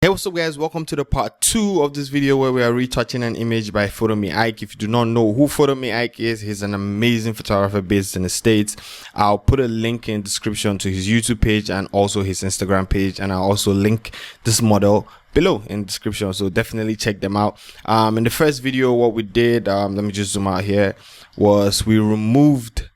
Hey, what's up guys, welcome to the part 2 of this video where we are retouching an image by Photo-Me-Ike. If you do not know who Photo-Me-Ike is, he's an amazing photographer based in the States. I'll put a link in the description to his YouTube page and also his Instagram page, and I'll also link this model below in the description, so definitely check them out. In the first video, what we did, let me just zoom out here, was we removed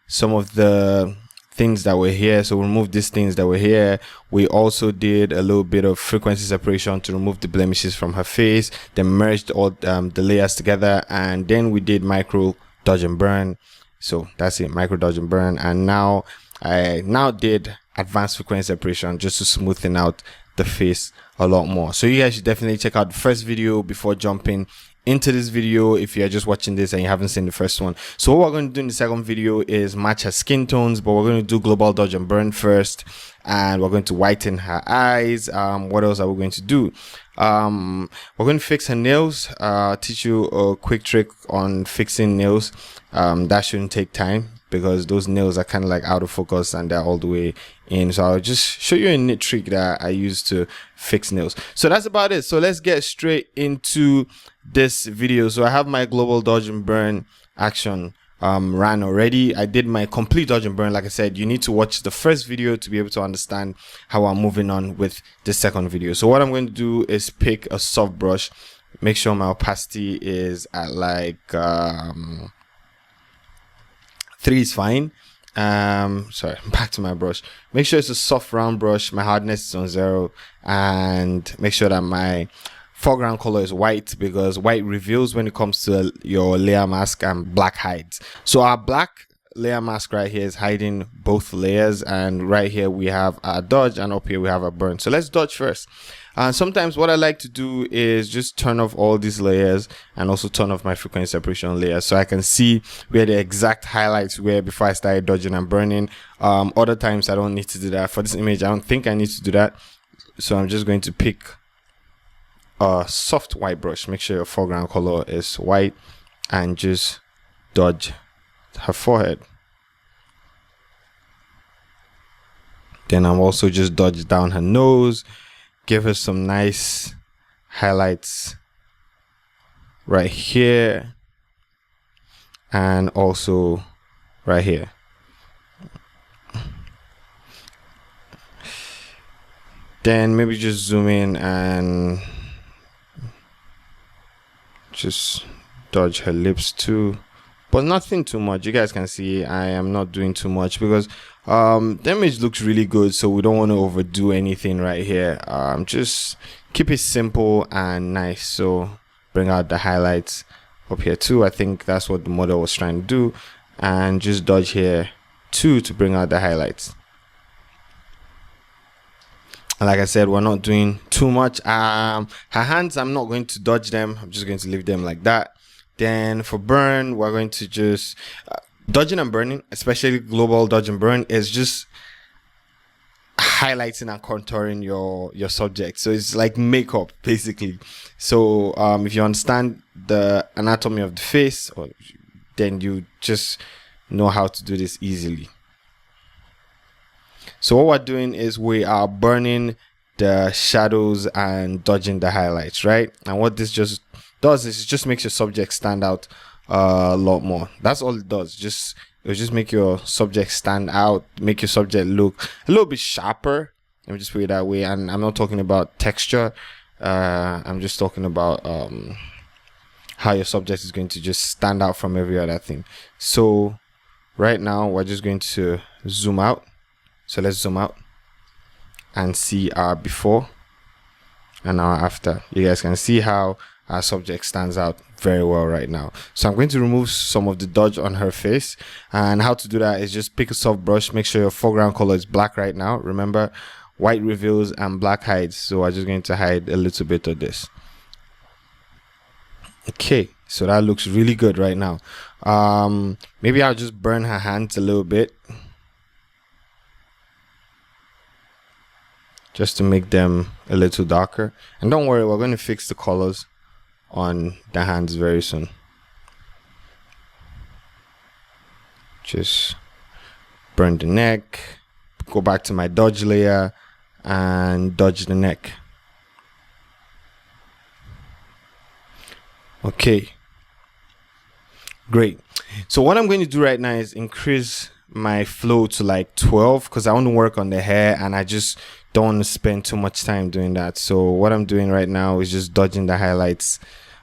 some of the things that were here. So we removed these things that were here. We also did a little bit of frequency separation to remove the blemishes from her face, then merged all the layers together, and then we did micro dodge and burn. So that's it, micro dodge and burn. And now I did advanced frequency separation just to smoothen out the face a lot more. So you guys should definitely check out the first video before jumping into this video if you're just watching this and you haven't seen the first one. So what we're going to do in the second video is match her skin tones, but we're going to do global dodge and burn first, and we're going to whiten her eyes. What else are we going to do? We're going to fix her nails, teach you a quick trick on fixing nails. That shouldn't take time because those nails are kind of like out of focus and they're all the way in. So I'll just show you a neat trick that I use to fix nails. So that's about it. So let's get straight into this video. So I have my global dodge and burn action ran already. I did my complete dodge and burn. Like I said, you need to watch the first video to be able to understand how I'm moving on with the second video. So what I'm going to do is pick a soft brush, make sure my opacity is at like 3 is fine. Sorry, back to my brush. Make sure it's a soft round brush, my hardness is on 0, and make sure that my foreground color is white, because white reveals when it comes to your layer mask and black hides. So our black layer mask right here is hiding both layers, and right here we have a dodge and up here we have a burn. So let's dodge first. Sometimes what I like to do is just turn off all these layers and also turn off my frequency separation layer so I can see where the exact highlights were before I started dodging and burning. Other times I don't need to do that. For this image I don't think I need to do that, so I'm just going to pick a soft white brush. Make sure your foreground color is white and just dodge her forehead. Then I'm also just dodge down her nose, give her some nice highlights right here and also right here. Then maybe just zoom in and just dodge her lips too, but nothing too much. You guys can see I am not doing too much because the image looks really good, so we don't want to overdo anything right here. Just keep it simple and nice. So bring out the highlights up here too. I think that's what the model was trying to do, and just dodge here too to bring out the highlights. Like I said, we're not doing too much. Her hands, I'm not going to dodge them. I'm just going to leave them like that. Then for burn, we're going to just dodging and burning, especially global dodge and burn, is just highlighting and contouring your subject. So it's like makeup basically. So if you understand the anatomy of the face, then you just know how to do this easily. So what we're doing is we are burning the shadows and dodging the highlights, right? And what this just does is it just makes your subject stand out a lot more. That's all it does. It'll just make your subject stand out, make your subject look a little bit sharper. Let me just put it that way. And I'm not talking about texture. I'm just talking about how your subject is going to just stand out from every other thing. So right now we're just going to zoom out. So let's zoom out and see our before and our after. You guys can see how our subject stands out very well right now. So I'm going to remove some of the dodge on her face, and how to do that is just pick a soft brush. Make sure your foreground color is black right now. Remember, white reveals and black hides, so I'm just going to hide a little bit of this. Okay, so that looks really good right now. Maybe I'll just burn her hands a little bit just to make them a little darker. And don't worry, we're going to fix the colors on the hands very soon. Just burn the neck, go back to my dodge layer and dodge the neck. Okay, great. So what I'm going to do right now is increase my flow to like 12 because I want to work on the hair and I just don't want to spend too much time doing that. So what I'm doing right now is just dodging the highlights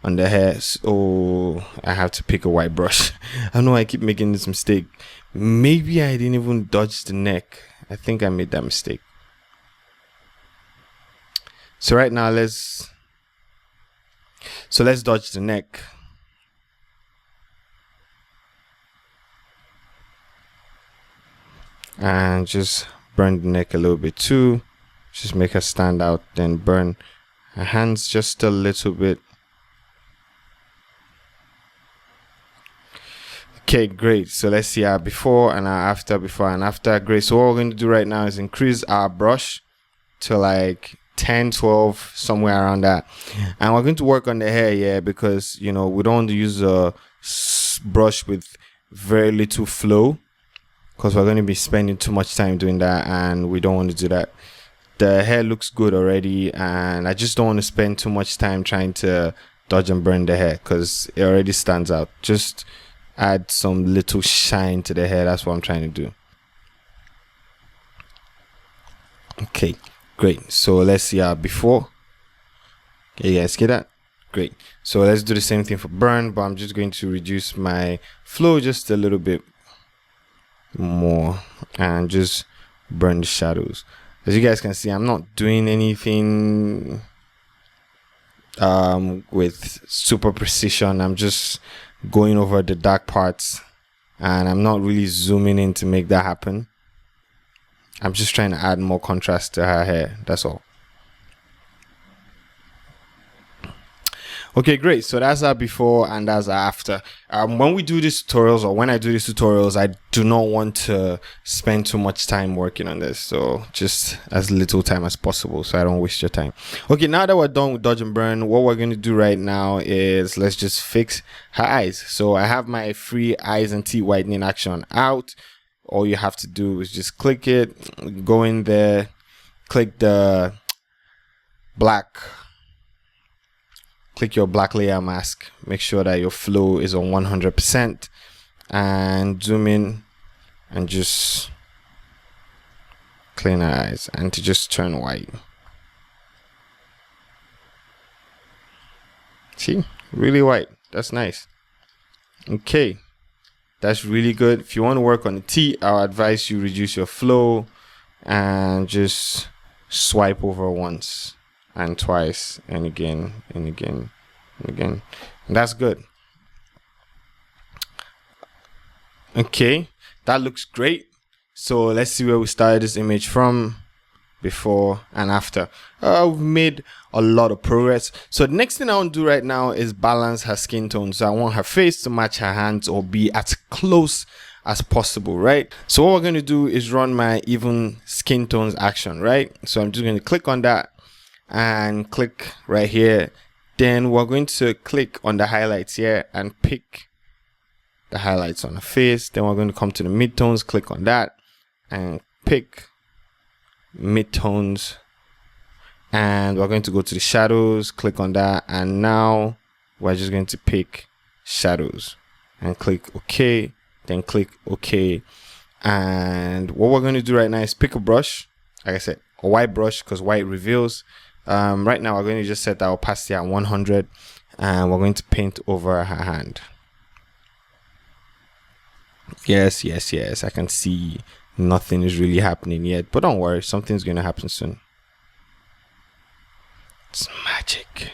on the hair. So I have to pick a white brush. I know I keep making this mistake. Maybe I didn't even dodge the neck. I think I made that mistake. So right now let's dodge the neck. And just burn the neck a little bit too. Just make her stand out, then burn her hands just a little bit. Okay, great. So let's see our before and our after, before and after. Great. So what we're going to do right now is increase our brush to like 10, 12, somewhere around that. And we're going to work on the hair, yeah, because, you know, we don't want to use a brush with very little flow, because we're going to be spending too much time doing that and we don't want to do that. The hair looks good already and I just don't want to spend too much time trying to dodge and burn the hair because it already stands out. Just add some little shine to the hair. That's what I'm trying to do. Okay, great. So let's see our before. Okay, you guys get that? Great. So let's do the same thing for burn, but I'm just going to reduce my flow just a little bit more and just burn the shadows. As you guys can see, I'm not doing anything with super precision. I'm just going over the dark parts and I'm not really zooming in to make that happen. I'm just trying to add more contrast to her hair, that's all. Okay, great. So that's our before and that's our after. When we do these tutorials, or when I do these tutorials, I do not want to spend too much time working on this. So just as little time as possible so I don't waste your time. Okay, now that we're done with dodge and burn, what we're going to do right now is let's just fix her eyes. So I have my free eyes and teeth whitening action out. All you have to do is just click it, go in there, click the black. Click your black layer mask, make sure that your flow is on 100% and zoom in and just clean our eyes and to just turn white. See, really white. That's nice. Okay, that's really good. If you want to work on the T, I'll advise you reduce your flow and just swipe over once and twice and again and again and again. And that's good. Okay, that looks great. So let's see where we started this image from, before and after. We've made a lot of progress. So the next thing I want to do right now is balance her skin tone. So I want her face to match her hands or be as close as possible, right? So what we're going to do is run my even skin tones action, right? So I'm just going to click on that and click right here. Then we're going to click on the highlights here and pick the highlights on the face. Then we're going to come to the midtones, click on that and pick midtones, and we're going to go to the shadows, click on that, and now we're just going to pick shadows and click OK, then click OK. And what we're going to do right now is pick a brush, like I said, a white brush, because white reveals. Right now we're going to just set our opacity at 100 and we're going to paint over her hand. Yes, I can see nothing is really happening yet, but don't worry, something's going to happen soon. It's magic.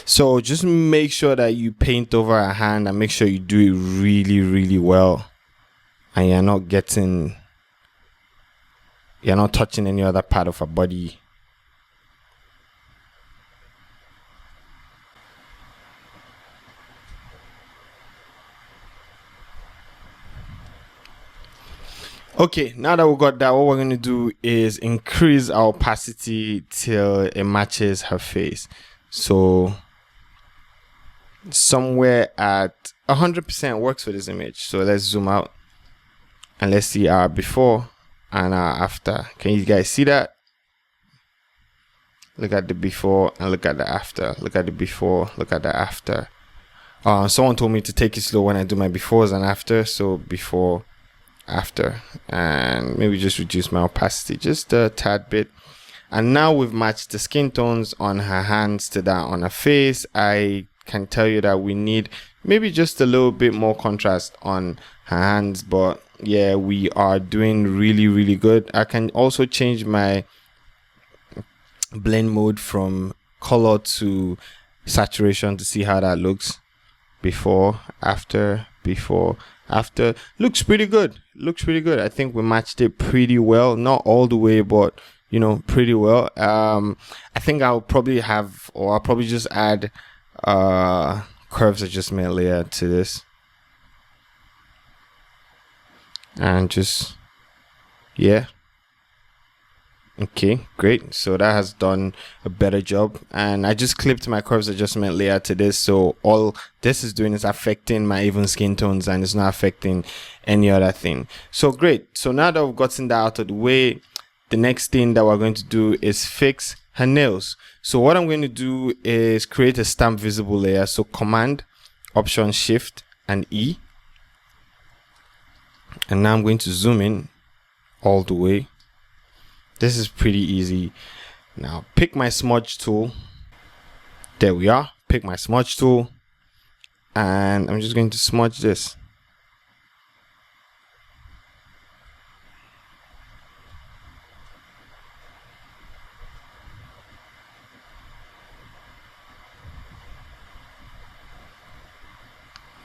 So just make sure that you paint over her hand and make sure you do it really well, and you're not touching any other part of her body. Okay, now that we got that, what we're going to do is increase our opacity till it matches her face. So somewhere at 100% works for this image. So let's zoom out and let's see our before and our after. Can you guys see that? look at the before, and look at the after. Look at the before, look at the after. Someone told me to take it slow when I do my befores and after, so before, after, and maybe just reduce my opacity just a tad bit. And now we've matched the skin tones on her hands to that on her face. I can tell you that we need maybe just a little bit more contrast on her hands, but yeah, we are doing really good. I can also change my blend mode from color to saturation to see how that looks. Before, after, before, after. Looks pretty good. Looks pretty good. I think we matched it pretty well. Not all the way, but you know, pretty well. I think I'll probably just add curves adjustment layer to this, and just, yeah. Okay, great. So that has done a better job, and I just clipped my curves adjustment layer to this, so all this is doing is affecting my even skin tones and it's not affecting any other thing. So great. So now that we've gotten that out of the way, the next thing that we're going to do is fix her nails. So what I'm going to do is create a stamp visible layer. So Command, Option, Shift, and E. And now I'm going to zoom in all the way. This is pretty easy. Now pick my smudge tool. There we are. Pick my smudge tool. And I'm just going to smudge this.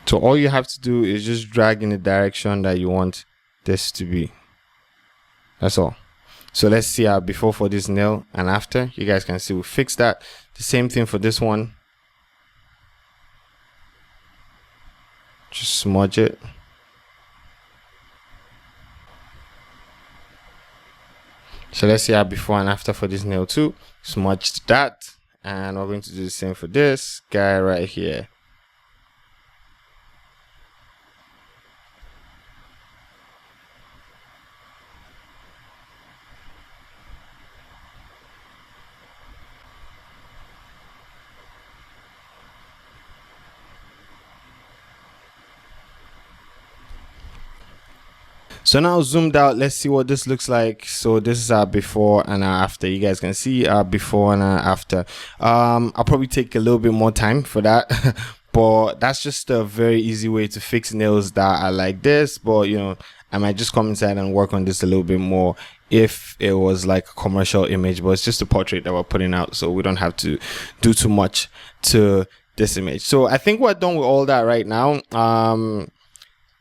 So all you have to do is just drag in the direction that you want this to be. That's all. So let's see our before for this nail and after. You guys can see we fixed that. The same thing for this one. Just smudge it. So let's see our before and after for this nail too. Smudged that. And we're going to do the same for this guy right here. So now zoomed out, let's see what this looks like. So this is our before and our after. You guys can see our before and our after. I'll probably take a little bit more time for that, but that's just a very easy way to fix nails that are like this. But you know, I might just come inside and work on this a little bit more if it was like a commercial image, but it's just a portrait that we're putting out, so we don't have to do too much to this image. So I think we're done with all that right now.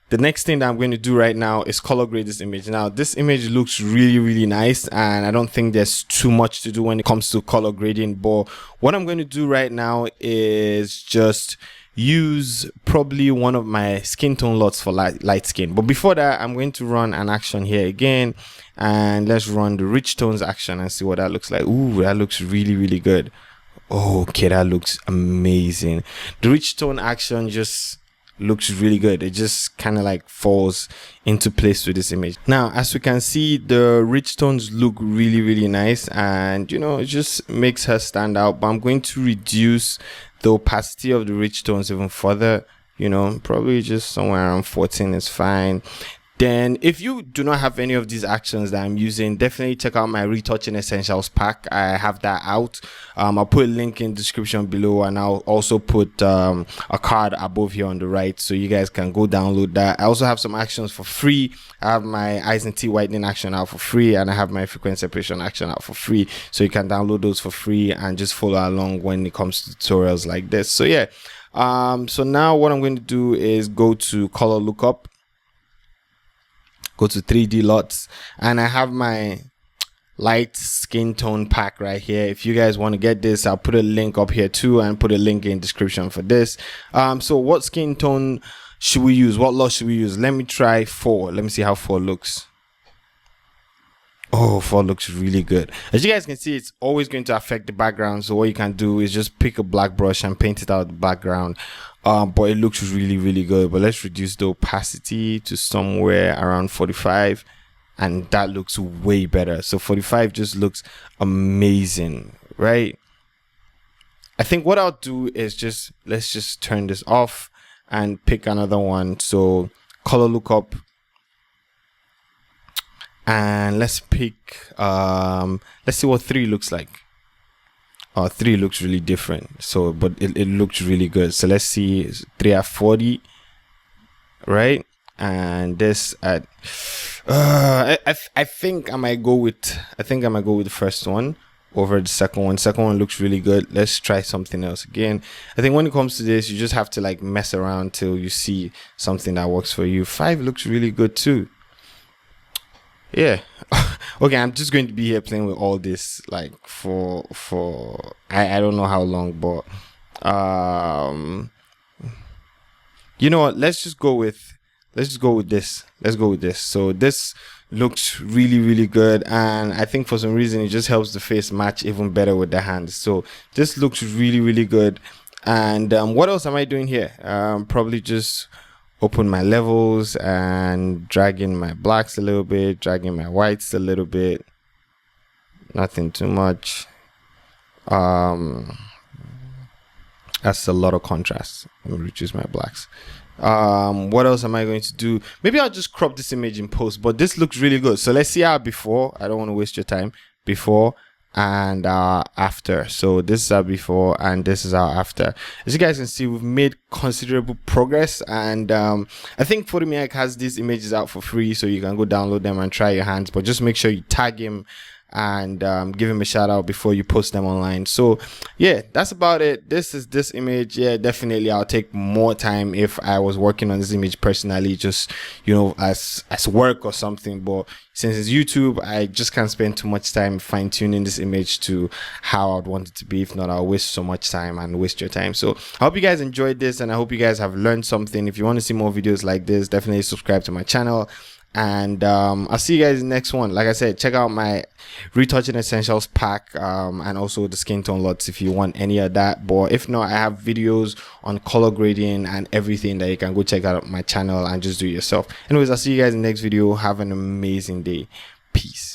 The next thing that I'm going to do right now is color grade this image. Now this image looks really nice, and I don't think there's too much to do when it comes to color grading, but what I'm going to do right now is just use probably one of my skin tone lots for light skin. But before that, I'm going to run an action here again, and let's run the rich tones action and see what that looks like. Ooh, that looks really good. Okay, that looks amazing. The rich tone action just looks really good. It just kind of like falls into place with this image. Now as we can see, the rich tones look really nice, and you know, it just makes her stand out. But I'm going to reduce the opacity of the rich tones even further, you know, probably just somewhere around 14 is fine. Then if you do not have any of these actions that I'm using, definitely check out my Retouching Essentials pack. I have that out. I'll put a link in the description below, and I'll also put a card above here on the right, so you guys can go download that. I also have some actions for free. I have my eyes and teeth whitening action out for free, and I have my frequency separation action out for free, so you can download those for free and just follow along when it comes to tutorials like this. So yeah, so now what I'm going to do is go to color lookup, go to 3D lots, and I have my light skin tone pack right here. If you guys want to get this, I'll put a link up here too, and put a link in description for this. So what skin tone should we use? What lot should we use? Let me try 4. Let me see how 4 looks. Oh, 4 looks really good. As you guys can see, it's always going to affect the background, so what you can do is just pick a black brush and paint it out the background. But it looks really good. But let's reduce the opacity to somewhere around 45, and that looks way better. So 45 just looks amazing. right? I think what I'll do is let's just turn this off and pick another one. So color lookup, and let's pick let's see what 3 looks like. 3 looks really different, so but it looks really good. So let's see, 3 at 40, right? And this at I think I might go with the first one over the second one. Second one looks really good. Let's try something else again. I think when it comes to this, you just have to like mess around till you see something that works for you. 5 looks really good too. Yeah. Okay, I'm just going to be here playing with all this like for I don't know how long, but you know what, let's just go with this. So this looks really good, and I think for some reason it just helps the face match even better with the hands. So this looks really good. And what else am I doing here? Probably just open my levels and dragging my blacks a little bit, dragging my whites a little bit, nothing too much. That's a lot of contrast. Let me reduce my blacks. What else am I going to do? Maybe I'll just crop this image in post, but this looks really good. So let's see our before. I don't want to waste your time. Before and after. So this is our before and this is our after. As you guys can see, we've made considerable progress, and I think Photo-Me-Ike has these images out for free, so you can go download them and try your hands, but just make sure you tag him and give him a shout out before you post them online. So yeah, that's about it. This is this image. Yeah, definitely I'll take more time if I was working on this image personally, just, you know, as work or something, but since it's YouTube, I just can't spend too much time fine-tuning this image to how I'd want it to be. If not, I'll waste so much time and waste your time. So I hope you guys enjoyed this, and I hope you guys have learned something. If you want to see more videos like this, definitely subscribe to my channel. And I'll see you guys in the next one. Like I said, check out my Retouching Essentials pack, and also the skin tone lots if you want any of that. But if not, I have videos on color grading and everything that you can go check out on my channel and just do it yourself. Anyways, I'll see you guys in the next video. Have an amazing day. Peace.